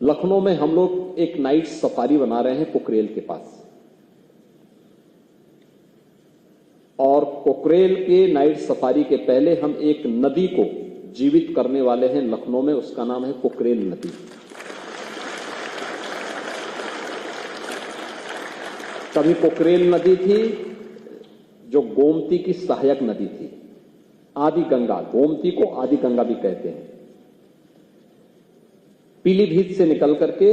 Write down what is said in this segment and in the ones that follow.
लखनऊ में हम लोग एक नाइट सफारी बना रहे हैं कुकरेल के पास, और कुकरेल के नाइट सफारी के पहले हम एक नदी को जीवित करने वाले हैं लखनऊ में। उसका नाम है कुकरेल नदी। कभी कुकरेल नदी थी जो गोमती की सहायक नदी थी, आदि गंगा, गोमती को आदि गंगा भी कहते हैं। पीलीभीत से निकल करके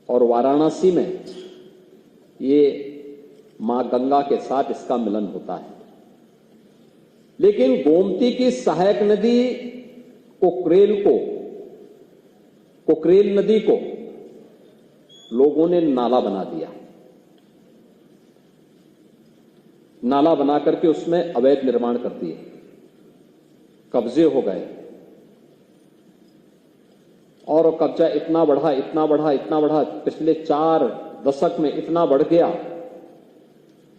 और वाराणसी में ये मां गंगा के साथ इसका मिलन होता है। लेकिन गोमती की सहायक नदी कुकरेल नदी को लोगों ने नाला बना दिया। नाला बना करके उसमें अवैध निर्माण कर दिए, कब्जे हो गए, और कब्जा इतना बढ़ा, पिछले 4 दशक में इतना बढ़ गया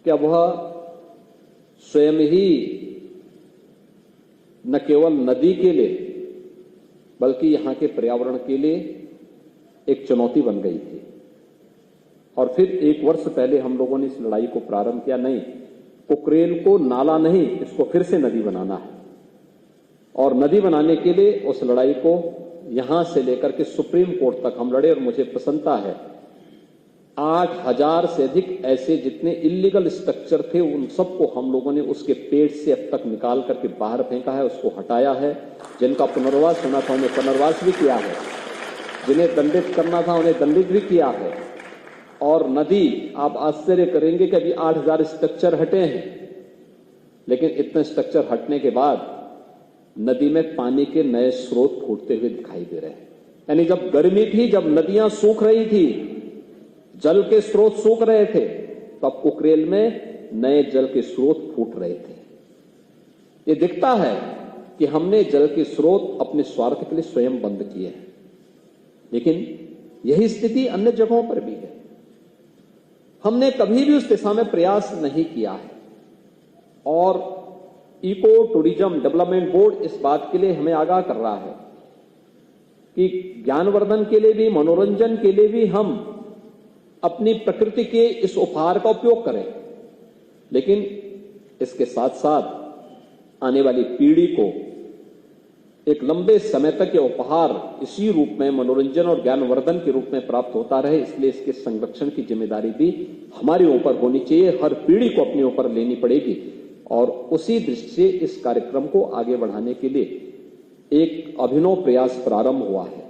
कि अब वह स्वयं ही न केवल नदी के लिए बल्कि यहां के पर्यावरण के लिए एक चुनौती बन गई थी। और फिर 1 वर्ष पहले हम लोगों ने इस लड़ाई को प्रारंभ किया। नहीं, कुकरेल को नाला नहीं, इसको फिर से नदी बनाना है। और नदी बनाने के लिए उस लड़ाई को यहां से लेकर के सुप्रीम कोर्ट तक हम लड़े, और मुझे प्रसन्नता है 8000 से अधिक ऐसे जितने इलीगल स्ट्रक्चर थे उन सबको हम लोगों ने उसके पेड़ से अब तक निकाल करके बाहर फेंका है, उसको हटाया है। जिनका पुनर्वास होना था उन्हें पुनर्वास भी किया है, जिन्हें दंडित करना था उन्हें दंडित भी किया है। और नदी, आप आश्चर्य करेंगे कि अभी 8000 स्ट्रक्चर हटे हैं, लेकिन इतने स्ट्रक्चर हटने के बाद नदी में पानी के नए स्रोत फूटते हुए दिखाई दे रहे हैं। यानी जब गर्मी थी, जब नदियां सूख रही थी, जल के स्रोत सूख रहे थे, तब कुकरेल में नए जल के स्रोत फूट रहे थे। ये दिखता है कि हमने जल के स्रोत अपने स्वार्थ के लिए स्वयं बंद किए हैं, लेकिन यही स्थिति अन्य जगहों पर भी है। हमने कभी भी उस दिशा में प्रयास नहीं किया है, और इको टूरिज्म डेवलपमेंट बोर्ड इस बात के लिए हमें आगाह कर रहा है कि ज्ञानवर्धन के लिए भी, मनोरंजन के लिए भी हम अपनी प्रकृति के इस उपहार का उपयोग करें, लेकिन इसके साथ साथ आने वाली पीढ़ी को एक लंबे समय तक ये उपहार इसी रूप में मनोरंजन और ज्ञानवर्धन के रूप में प्राप्त होता रहे। इसलिए इसके संरक्षण की जिम्मेदारी भी हमारे ऊपर होनी चाहिए, हर पीढ़ी को अपने ऊपर लेनी पड़ेगी। और उसी दृष्टि से इस कार्यक्रम को आगे बढ़ाने के लिए एक अभिनव प्रयास प्रारंभ हुआ है।